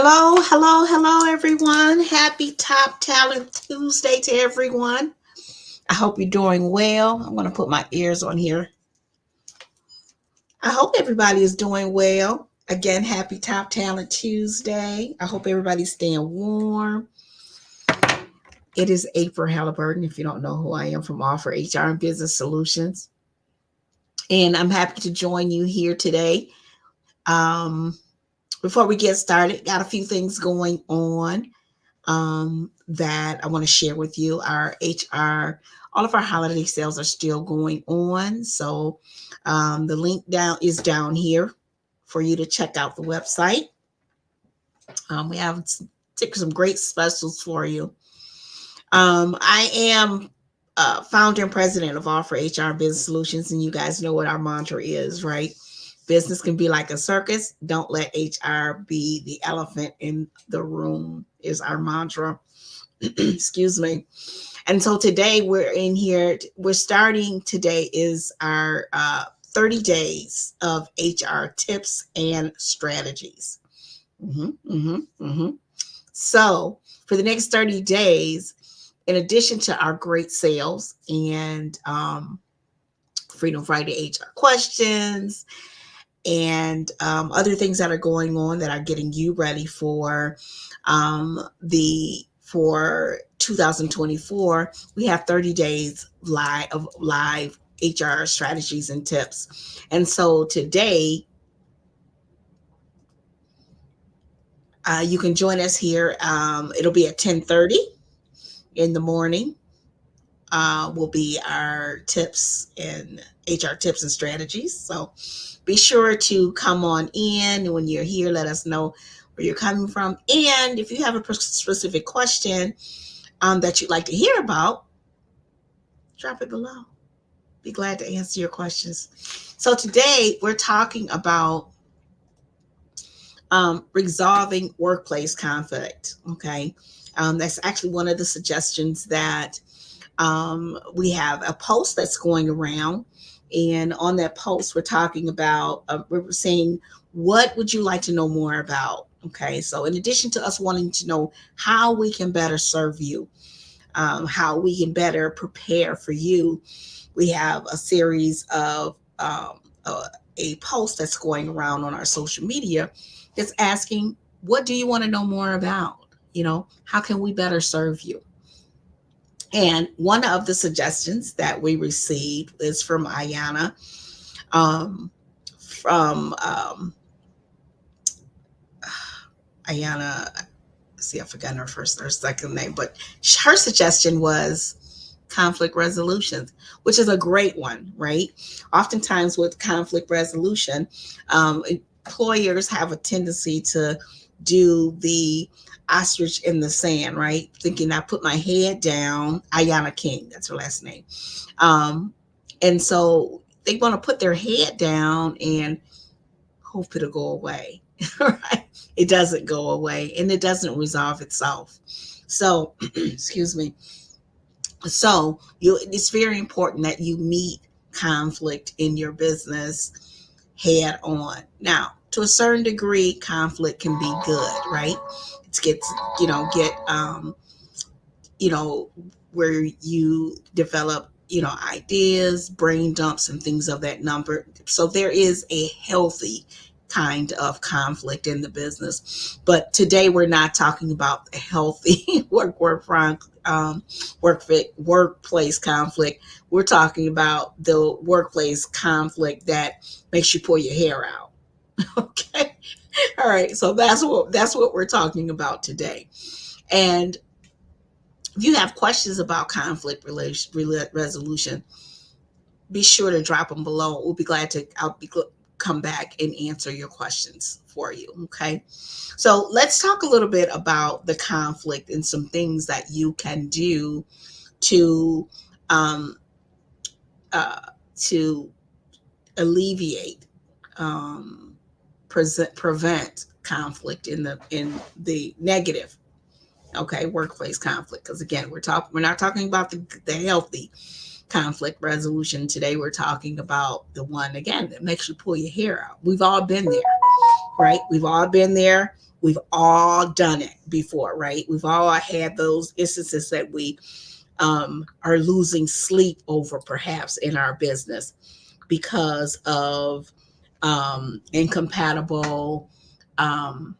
Hello, hello, hello, everyone. Happy Top Talent Tuesday to everyone. I hope you're doing well. I'm going to put my ears on here. I hope everybody is doing well. Again, happy Top Talent Tuesday. I hope everybody's staying warm. It is April Halliburton, if you don't know who I am, from Offer HR and Business Solutions. And I'm happy to join you here today. Before we get started, got a few things going on. That I want to share with you. Our HR, all of our holiday sales are still going on. So the link down is down here for you to check out the website. We have some great specials for you. I am founder and president of Offer HR Business Solutions, and you guys know what our mantra is, right? Business can be like a circus. Don't let HR be the elephant in the room is our mantra. Excuse me. And so today we're in here. We're starting today is our 30 days of HR tips and strategies. So for the next 30 days, in addition to our great sales and Freedom Friday HR questions and other things that are going on that are getting you ready for for 2024, we have 30 days of live HR strategies and tips. And so today, you can join us here. It'll be at 10:30 in the morning. Will be our tips and HR tips and strategies. So be sure to come on in. When you're here, let us know where you're coming from. And if you have a specific question that you'd like to hear about, drop it below. Be glad to answer your questions. So today we're talking about resolving workplace conflict. Okay. That's actually one of the suggestions that we have a post that's going around. And on that post, we're talking about, we're saying, what would you like to know more about? Okay. So in addition to us wanting to know how we can better serve you, how we can better prepare for you, we have a series of a post that's going around on our social media that's asking, what do you want to know more about? How can we better serve you? And one of the suggestions that we received is from Ayana, from Ayana. See, I've forgotten her second name, but her suggestion was conflict resolutions, which is a great one, right? Oftentimes with conflict resolution, employers have a tendency to do the ostrich in the sand, right? Thinking I put my head down. Ayana King, that's her last name. And so they want to put their head down and hope it'll go away, right? It doesn't go away and it doesn't resolve itself. So, excuse me. So it's very important that you meet conflict in your business head on. Now, to a certain degree, conflict can be good, right? It gets, where you develop, ideas, brain dumps, and things of that number. So there is a healthy kind of conflict in the business. But today we're not talking about a healthy workplace conflict. We're talking about the workplace conflict that makes you pull your hair out. Okay. All right. So that's what we're talking about today. And if you have questions about conflict resolution, be sure to drop them below. Come back and answer your questions for you. Okay. So let's talk a little bit about the conflict and some things that you can do to alleviate, prevent conflict in the negative, workplace conflict. Because again, we're not talking about the healthy conflict resolution today. We're talking about the one, again, that makes you pull your hair out. We've all been there, right? We've all been there. We've all done it before, right? We've all had those instances that we are losing sleep over, perhaps in our business, because of incompatible um,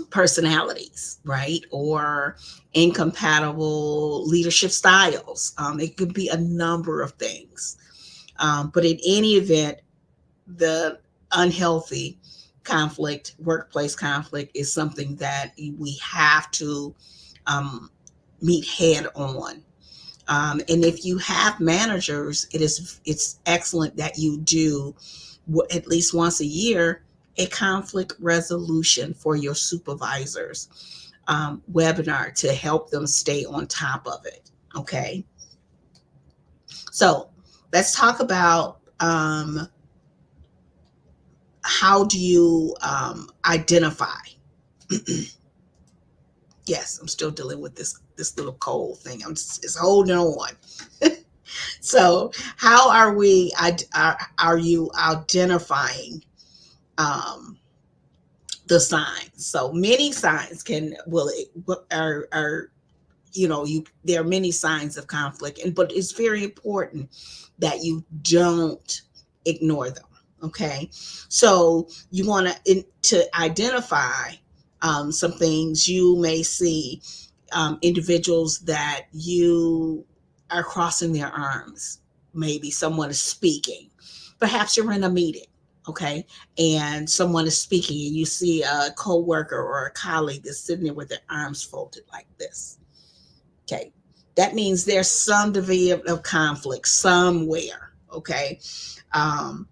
personalities, right? Or incompatible leadership styles. It could be a number of things. But in any event, the unhealthy conflict, workplace conflict, is something that we have to um, meet head on. And if you have managers, it's excellent that you do at least once a year a conflict resolution for your supervisors webinar to help them stay on top of it. Okay, so let's talk about how do you identify. Yes, I'm still dealing with this little cold thing. I'm just, it's holding on. So, how are we? Are you identifying um, the signs? So many signs are you there are many signs of conflict, and but it's very important that you don't ignore them. Okay, so you want to identify some things you may see, individuals that you are crossing their arms. Maybe someone is speaking. Perhaps you're in a meeting, okay, and someone is speaking, and you see a coworker or a colleague that's sitting there with their arms folded like this. Okay, that means there's some degree of conflict somewhere. Okay, um,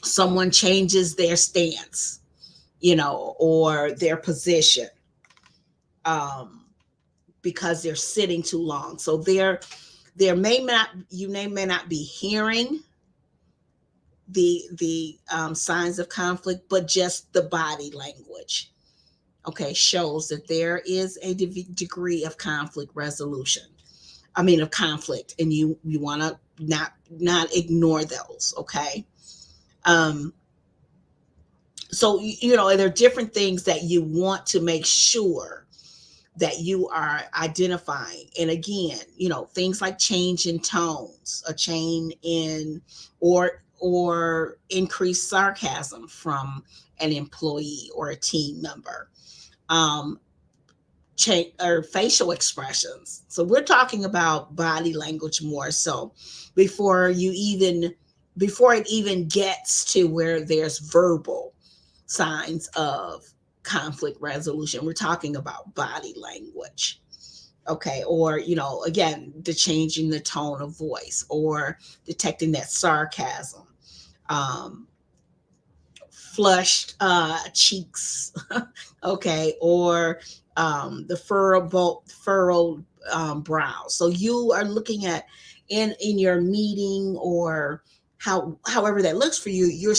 someone changes their stance, or their position. Um, because they're sitting too long. So there may not be hearing the signs of conflict, but just the body language, okay, shows that there is a degree of conflict resolution. I mean, of conflict, and you want to not ignore those, okay? Um, so there are different things that you want to make sure that you are identifying. And again, things like change in tones, a change in or increased sarcasm from an employee or a team member. Um, change or facial expressions. So we're talking about body language more so before you even before it even gets to where there's verbal signs of conflict resolution. We're talking about body language. Okay, or again, the changing the tone of voice or detecting that sarcasm, um, flushed cheeks, okay, or the furrowed brow. So you are looking at in your meeting, or however that looks for you, you're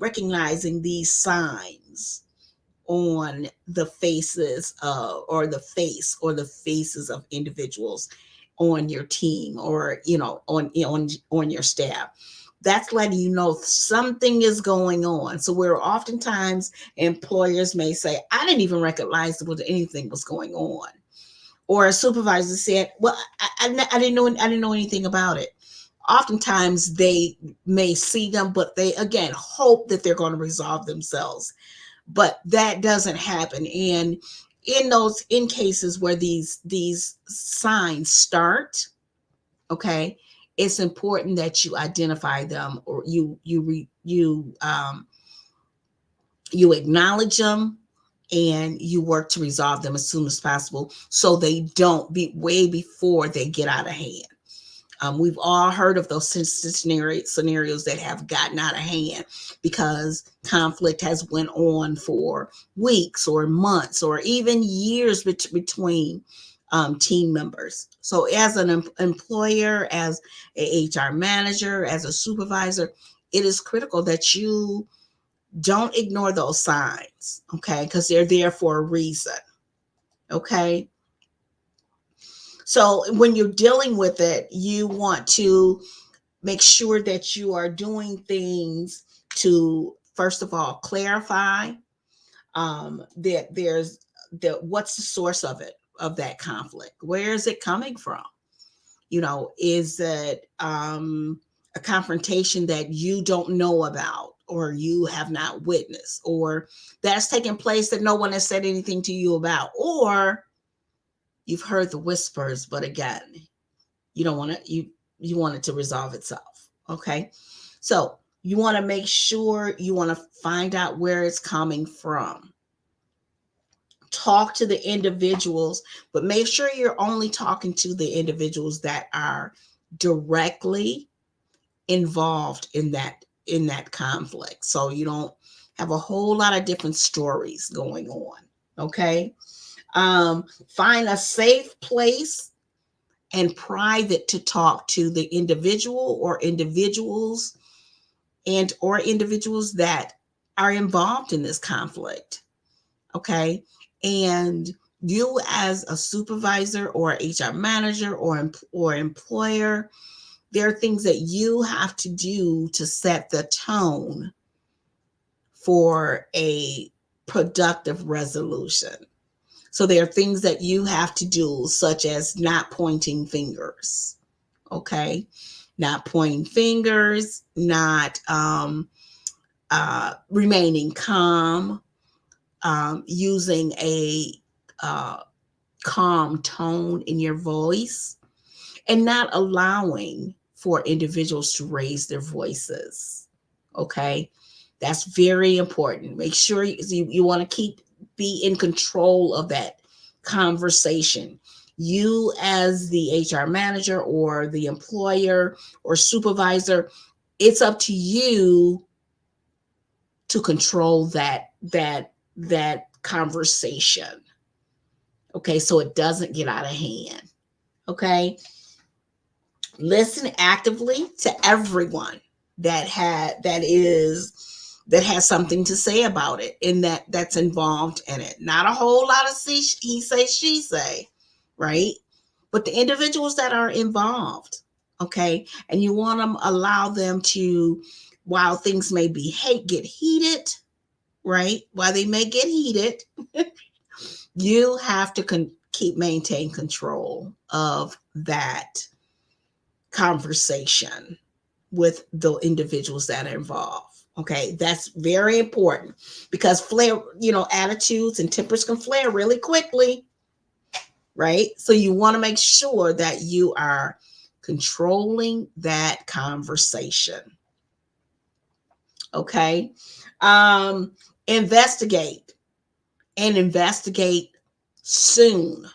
recognizing these signs on the faces or the face or the faces of individuals on your team, or on your staff. That's letting you know something is going on. So where oftentimes employers may say, I didn't even recognize what anything was going on, or a supervisor said, well, I didn't know anything about it. Oftentimes they may see them, but they again hope that they're going to resolve themselves, but that doesn't happen. And in cases where these signs start, okay, it's important that you identify them, or you acknowledge them, and you work to resolve them as soon as possible, so they don't be way before they get out of hand. We've all heard of those scenarios that have gotten out of hand because conflict has went on for weeks or months or even years between team members. So as an employer, as a HR manager, as a supervisor, it is critical that you don't ignore those signs, okay? Because they're there for a reason, okay? So when you're dealing with it, you want to make sure that you are doing things to, first of all, clarify, There's what's the source of it, of that conflict? Where is it coming from? Is it a confrontation that you don't know about, or you have not witnessed, or that's taken place that no one has said anything to you about, or you've heard the whispers, but again, you don't want to, you want it to resolve itself. Okay. So you want to make sure, you want to find out where it's coming from. Talk to the individuals, but make sure you're only talking to the individuals that are directly involved in that conflict, so you don't have a whole lot of different stories going on. Okay. Find a safe place and private to talk to the individual or individuals, and or individuals that are involved in this conflict. Okay. And you, as a supervisor or HR manager or employer, there are things that you have to do to set the tone for a productive resolution. So there are things that you have to do, such as not pointing fingers. Okay. Not pointing fingers, not remaining calm, using a calm tone in your voice, and not allowing for individuals to raise their voices. Okay. That's very important. Make sure you want to be in control of that conversation. You, as the HR manager or the employer or supervisor, it's up to you to control that conversation. Okay. So it doesn't get out of hand. Okay. Listen actively to everyone that has something to say about it, and that's involved in it. Not a whole lot of he say, she say, right? But the individuals that are involved. Okay. And you want to allow them to, while things may get heated, right? While they may get heated, you have to maintain control of that conversation with the individuals that are involved. Okay, that's very important, because attitudes and tempers can flare really quickly, right? So you want to make sure that you are controlling that conversation. Okay. Investigate soon,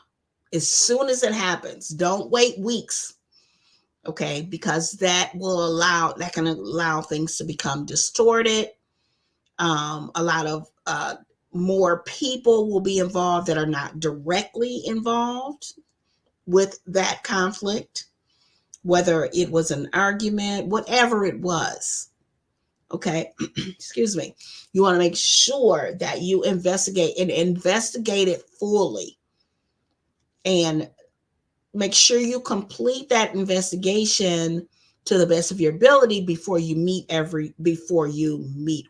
as soon as it happens. Don't wait weeks. Okay, because that can allow things to become distorted. A lot of more people will be involved that are not directly involved with that conflict, whether it was an argument, whatever it was. Okay, excuse me. You want to make sure that you investigate it fully, and make sure you complete that investigation to the best of your ability before you meet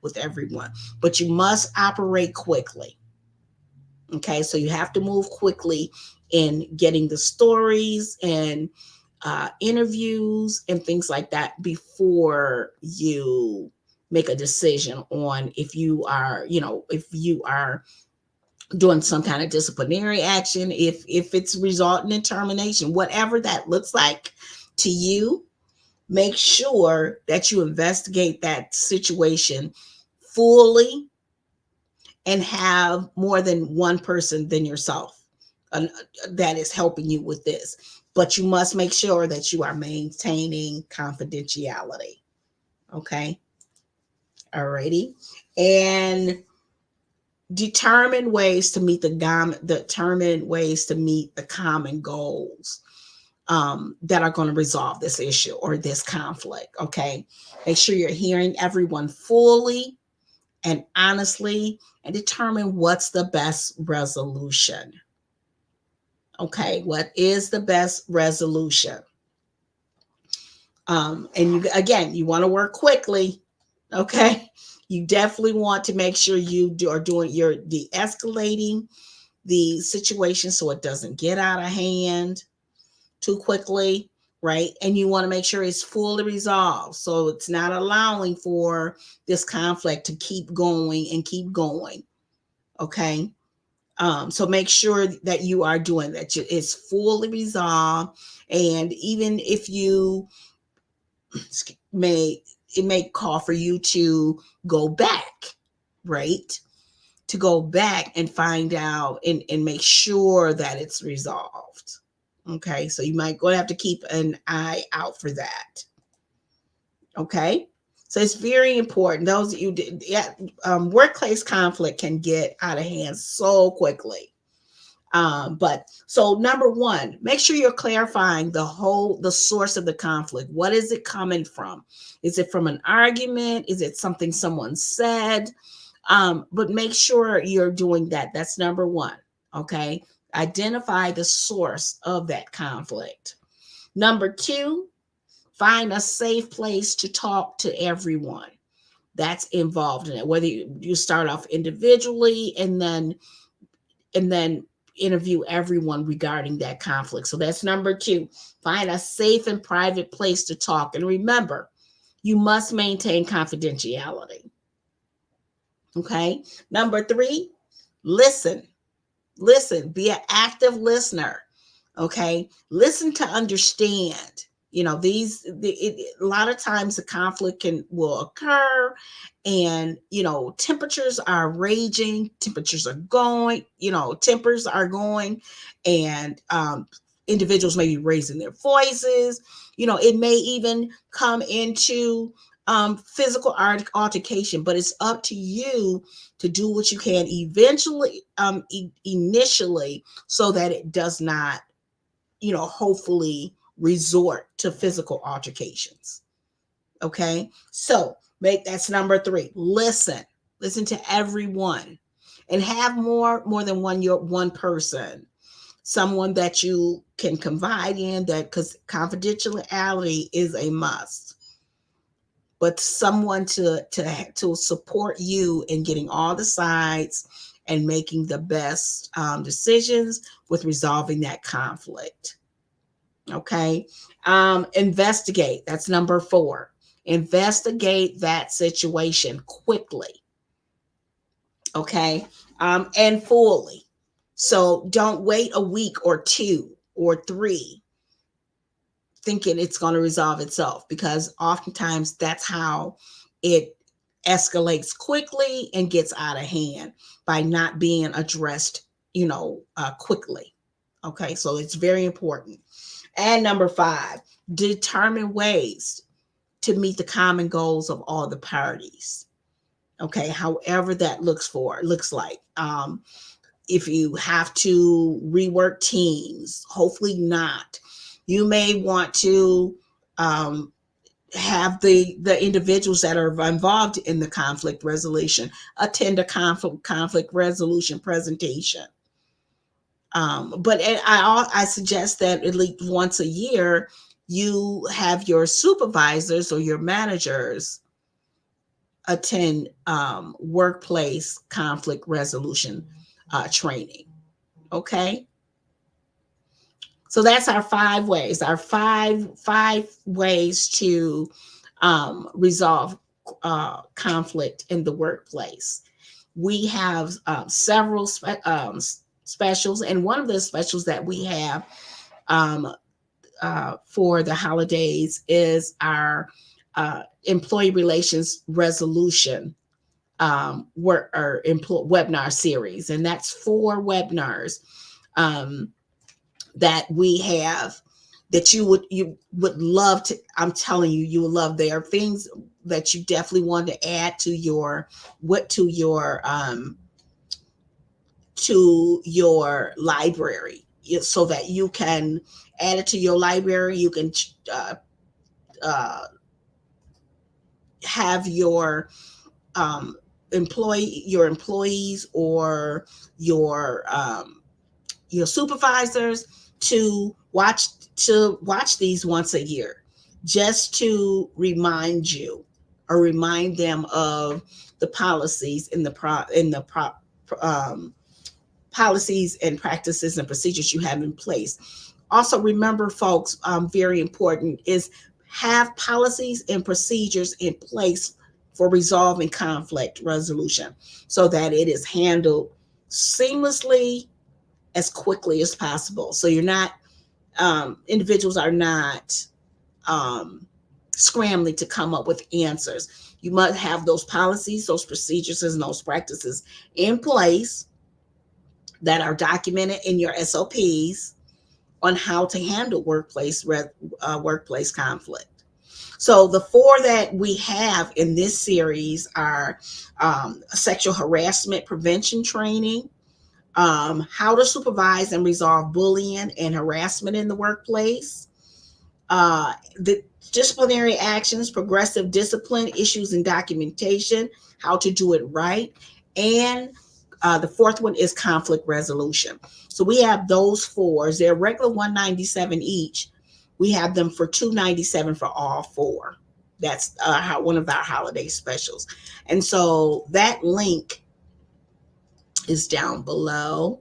with everyone. But you must operate quickly. Okay, so you have to move quickly in getting the stories and interviews and things like that before you make a decision on if you are doing some kind of disciplinary action, if it's resulting in termination, whatever that looks like to you. Make sure that you investigate that situation fully and have more than one person than yourself that is helping you with this. But you must make sure that you are maintaining confidentiality. Okay. Alrighty. And determine ways to meet the common goals that are going to resolve this issue or this conflict. Okay. Make sure you're hearing everyone fully and honestly, and determine what's the best resolution. Okay. What is the best resolution? And you want to work quickly. Okay. You definitely want to make sure are doing you're de-escalating the situation so it doesn't get out of hand too quickly, right? And you want to make sure it's fully resolved so it's not allowing for this conflict to keep going and keep going. Okay. So make sure that you are doing that. It's fully resolved. And even if you may, it may call for you to go back, right? To go back and find out and make sure that it's resolved. Okay. So you might go have to keep an eye out for that. Okay. So it's very important. Those that you did, yeah, workplace conflict can get out of hand so quickly. But so number one, make sure you're clarifying the source of the conflict. What is it coming from? Is it from an argument? Is it something someone said? But make sure you're doing that. That's number one. Okay. Identify the source of that conflict. Number two, find a safe place to talk to everyone that's involved in it. Whether you start off individually and then interview everyone regarding that conflict. So that's number two. Find a safe and private place to talk. And remember, you must maintain confidentiality. Okay. Number three, listen. Listen. Be an active listener. Okay. Listen to understand. A lot of times the conflict will occur, and temperatures are raging, temperatures are going, tempers are going, and individuals may be raising their voices. It may even come into physical altercation, but it's up to you to do what you can eventually, initially, so that it does not, hopefully resort to physical altercations. Okay. So that's number three. Listen to everyone, and have more than one person, someone that you can confide in, that, because confidentiality is a must, but someone to support you in getting all the sides and making the best decisions with resolving that conflict. Okay. Investigate. That's number four. Investigate that situation quickly. Okay. And fully. So don't wait a week or two or three thinking it's going to resolve itself, because oftentimes that's how it escalates quickly and gets out of hand, by not being addressed, quickly. Okay. So it's very important. And number five, determine ways to meet the common goals of all the parties. Okay, however that looks like. If you have to rework teams, hopefully not. You may want to have the individuals that are involved in the conflict resolution attend a conflict resolution presentation. But I suggest that at least once a year, you have your supervisors or your managers attend workplace conflict resolution training. Okay. So that's our 5 ways, our five ways to resolve conflict in the workplace. We have several specials, and one of the specials that we have for the holidays is our employee relations resolution webinar series, and that's 4 webinars that we have that you would love to. I'm telling you, you would love. There are things that you definitely want to add to your library, so that you can add it to your library. You can have your employees or your supervisors to watch these once a year, just to remind you, or remind them of the policies in um, policies and practices and procedures you have in place. Also, remember, folks, very important is have policies and procedures in place for resolving conflict resolution so that it is handled seamlessly as quickly as possible. So you're not, individuals are not um, scrambling to come up with answers. You must have those policies, those procedures, and those practices in place that are documented in your SOPs on how to handle workplace conflict. So the four that we have in this series are sexual harassment prevention training, how to supervise and resolve bullying and harassment in the workplace, the disciplinary actions, progressive discipline, issues and documentation, how to do it right, and the fourth one is conflict resolution. So we have those fours. They're regular 197 each. We have them for 297 for all four. That's one of our holiday specials. And so that link is down below.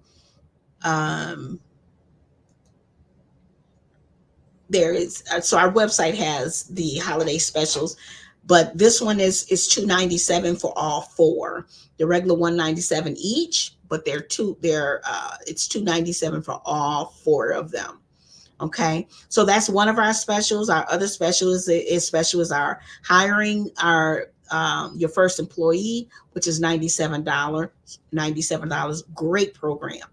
There is so our website has the holiday specials, but this one is 297 for all four. The regular 197 each, but they're it's 297 for all four of them. Okay, so that's one of our specials. Our other special is our hiring our your first employee, which is $97. $97, great program.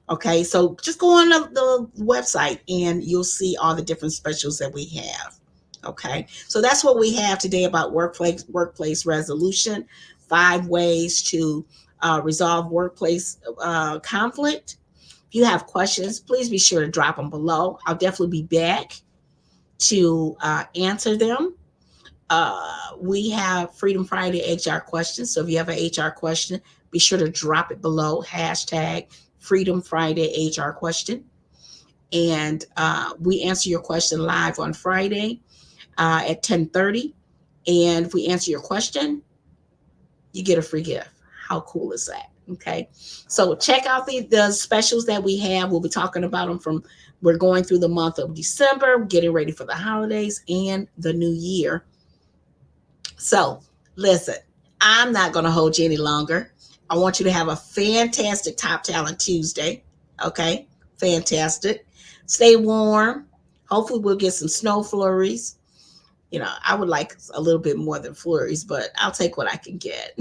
Okay, so just go on the website and you'll see all the different specials that we have. Okay, so that's what we have today about workplace resolution. 5 ways to resolve workplace conflict. If you have questions, please be sure to drop them below. I'll definitely be back to answer them. We have Freedom Friday HR questions. So if you have an HR question, be sure to drop it below. Hashtag Freedom Friday HR question. And we answer your question live on Friday at 10:30. And if we answer your question, you get a free gift. How cool is that? Okay. So check out the specials that we have. We'll be talking about them we're going through the month of December, getting ready for the holidays and the new year. So listen, I'm not going to hold you any longer. I want you to have a fantastic Top Talent Tuesday. Okay. Fantastic. Stay warm. Hopefully we'll get some snow flurries. I would like a little bit more than flurries, but I'll take what I can get.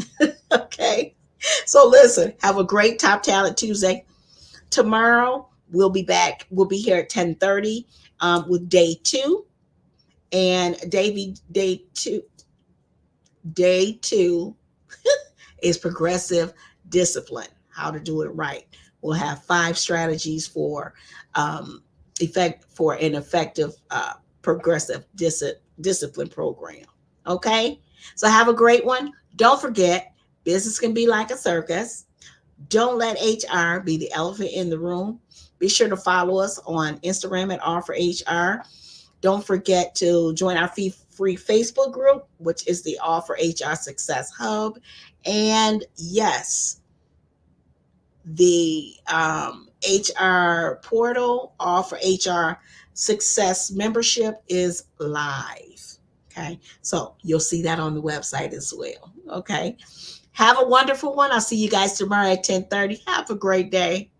Okay. So listen, have a great Top Talent Tuesday. Tomorrow we'll be back. We'll be here at 10:30 with day 2. And day two is progressive discipline, how to do it right. We'll have 5 strategies for an effective progressive discipline program. Okay, so have a great one. Don't forget, business can be like a circus. Don't let HR be the elephant in the room. Be sure to follow us on Instagram at All for HR. Don't forget to join our free Facebook group, which is the All for HR Success Hub. And yes, the HR portal, All for HR Success membership is live. Okay, so you'll see that on the website as well. Okay, have a wonderful one. I'll see you guys tomorrow at 10:30. Have a great day.